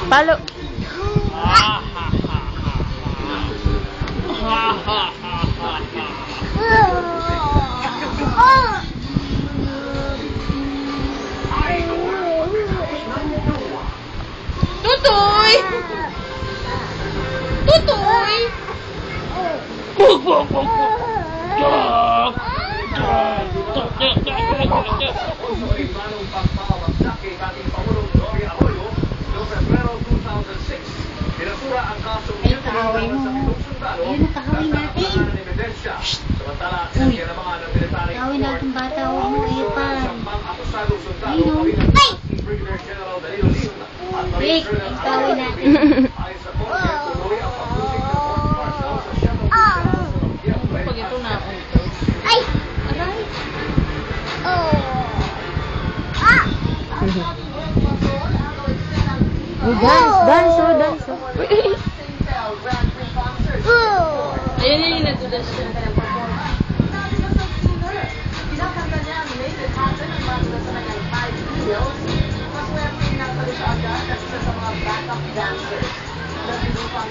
Palo. Tutoy! Tutoy! Bug, bug, bug, bug. Ay, kahawin mo. Ayun ang kahawin natin. Uy, kahawin natin bata. Huwag mo kahipan. Ayun. Ay! Rick, ang kahawin natin. Pag ito na ako. Ay! Aray! Dance, dance. Ayun yung nagdudas siya. Kinakanta niya ang Make It Happen ang bago na sa kanyang 5 videos. Maswerte na sa siya agad at isa sa mga backup dancers. Nagdulupang